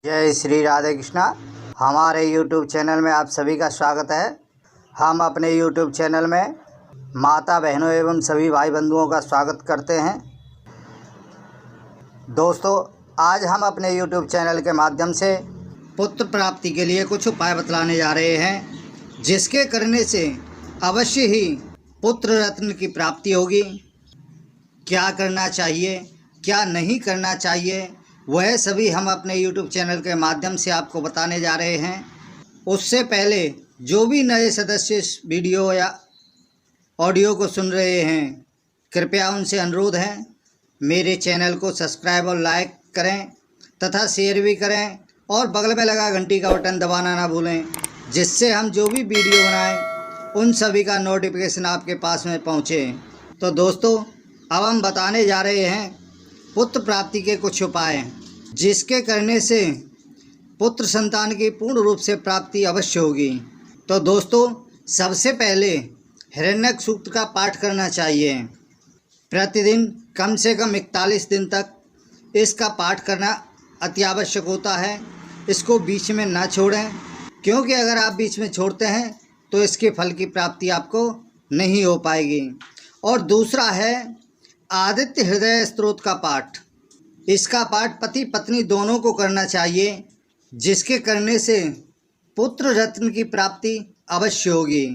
जय श्री राधे कृष्णा। हमारे YouTube channel में आप सभी का स्वागत है। हम अपने YouTube चैनल में माता बहनों एवं सभी भाई बंधुओं का स्वागत करते हैं। दोस्तों, आज हम अपने YouTube चैनल के माध्यम से पुत्र प्राप्ति के लिए कुछ उपाय बतलाने जा रहे हैं, जिसके करने से अवश्य ही पुत्र रत्न की प्राप्ति होगी। क्या करना चाहिए, क्या नहीं करना चाहिए, वह सभी हम अपने YouTube चैनल के माध्यम से आपको बताने जा रहे हैं। उससे पहले जो भी नए सदस्य इस वीडियो या ऑडियो को सुन रहे हैं, कृपया उनसे अनुरोध है मेरे चैनल को सब्सक्राइब और लाइक करें तथा शेयर भी करें और बगल में लगा घंटी का बटन दबाना ना भूलें, जिससे हम जो भी वीडियो बनाएं उन सभी का नोटिफिकेशन आपके पास में पहुँचे। तो दोस्तों, अब हम बताने जा रहे हैं पुत्र प्राप्ति के कुछ उपाय, जिसके करने से पुत्र संतान की पूर्ण रूप से प्राप्ति अवश्य होगी। तो दोस्तों, सबसे पहले हिरण्यक सूक्त का पाठ करना चाहिए। प्रतिदिन कम से कम 41 दिन तक इसका पाठ करना अति आवश्यक होता है। इसको बीच में ना छोड़ें, क्योंकि अगर आप बीच में छोड़ते हैं तो इसके फल की प्राप्ति आपको नहीं हो पाएगी। और दूसरा है आदित्य हृदय स्तोत्र का पाठ। इसका पाठ पति पत्नी दोनों को करना चाहिए, जिसके करने से पुत्र रत्न की प्राप्ति अवश्य होगी।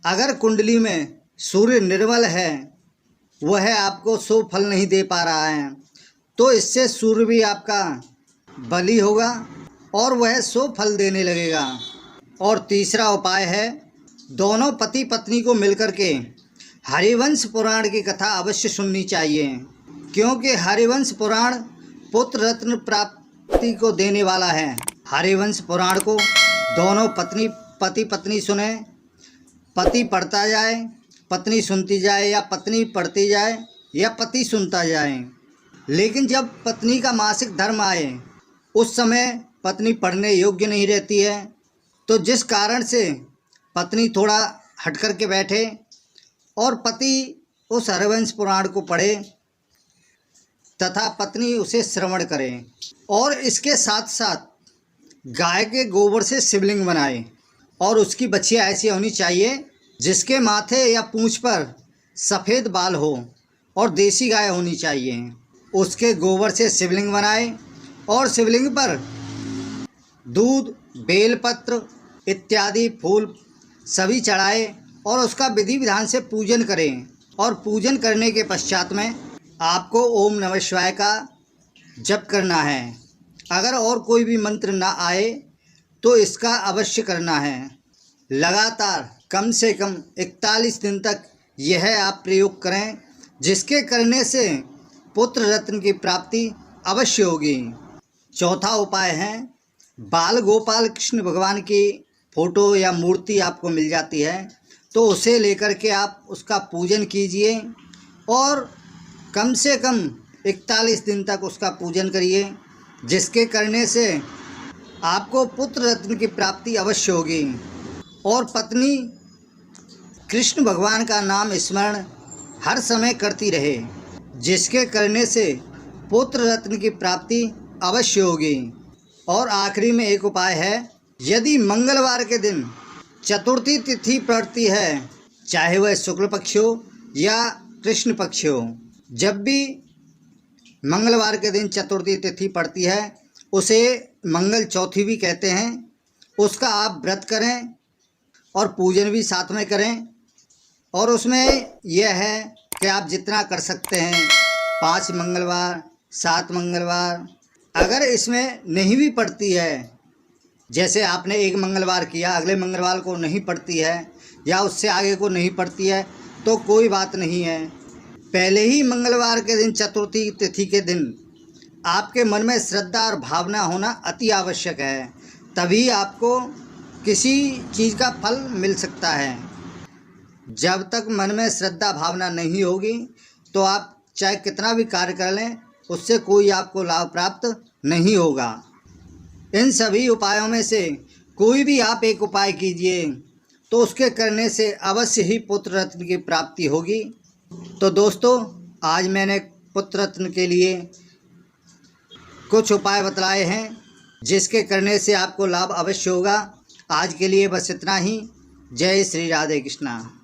अगर कुंडली में सूर्य निर्बल है, वह आपको शुभ फल नहीं दे पा रहा है, तो इससे सूर्य भी आपका बली होगा और वह शुभ फल देने लगेगा। और तीसरा उपाय है दोनों पति पत्नी को मिलकर के हरिवंश पुराण की कथा अवश्य सुननी चाहिए, क्योंकि हरिवंश पुराण पुत्र रत्न प्राप्ति को देने वाला है। हरिवंश पुराण को दोनों पति पत्नी सुने, पति पढ़ता जाए, पत्नी सुनती जाए, या पत्नी पढ़ती जाए या पति सुनता जाए। लेकिन जब पत्नी का मासिक धर्म आए, उस समय पत्नी पढ़ने योग्य नहीं रहती है, तो जिस कारण से पत्नी थोड़ा हट कर के बैठे और पति उस हरिवंश पुराण को पढ़े तथा पत्नी उसे श्रवण करे। और इसके साथ साथ गाय के गोबर से शिवलिंग बनाए, और उसकी बछिया ऐसी होनी चाहिए जिसके माथे या पूंछ पर सफ़ेद बाल हो, और देसी गाय होनी चाहिए। उसके गोबर से शिवलिंग बनाए और शिवलिंग पर दूध, बेलपत्र इत्यादि फूल सभी चढ़ाए और उसका विधि विधान से पूजन करें। और पूजन करने के पश्चात में आपको ओम नमः शिवाय का जप करना है। अगर और कोई भी मंत्र ना आए तो इसका अवश्य करना है। लगातार कम से कम 41 दिन तक यह आप प्रयोग करें, जिसके करने से पुत्र रत्न की प्राप्ति अवश्य होगी। चौथा उपाय है बाल गोपाल कृष्ण भगवान की फ़ोटो या मूर्ति आपको मिल जाती है, तो उसे लेकर के आप उसका पूजन कीजिए और कम से कम 41 दिन तक उसका पूजन करिए, जिसके करने से आपको पुत्र रत्न की प्राप्ति अवश्य होगी। और पत्नी कृष्ण भगवान का नाम स्मरण हर समय करती रहे, जिसके करने से पुत्र रत्न की प्राप्ति अवश्य होगी। और आखिरी में एक उपाय है, यदि मंगलवार के दिन चतुर्थी तिथि पड़ती है, चाहे वह शुक्ल पक्ष हो या कृष्ण पक्ष हो, जब भी मंगलवार के दिन चतुर्थी तिथि पड़ती है, उसे मंगल चौथी भी कहते हैं, उसका आप व्रत करें और पूजन भी साथ में करें। और उसमें यह है कि आप जितना कर सकते हैं, 5 मंगलवार, 7 मंगलवार। अगर इसमें नहीं भी पड़ती है, जैसे आपने एक मंगलवार किया, अगले मंगलवार को नहीं पड़ती है या उससे आगे को नहीं पड़ती है, तो कोई बात नहीं है। पहले ही मंगलवार के दिन, चतुर्थी तिथि के दिन, आपके मन में श्रद्धा और भावना होना अति आवश्यक है, तभी आपको किसी चीज़ का फल मिल सकता है। जब तक मन में श्रद्धा भावना नहीं होगी तो आप चाहे कितना भी कार्य कर लें, उससे कोई आपको लाभ प्राप्त नहीं होगा। इन सभी उपायों में से कोई भी आप एक उपाय कीजिए, तो उसके करने से अवश्य ही पुत्र रत्न की प्राप्ति होगी। तो दोस्तों, आज मैंने पुत्र रत्न के लिए कुछ उपाय बतलाए हैं, जिसके करने से आपको लाभ अवश्य होगा। आज के लिए बस इतना ही। जय श्री राधे कृष्णा।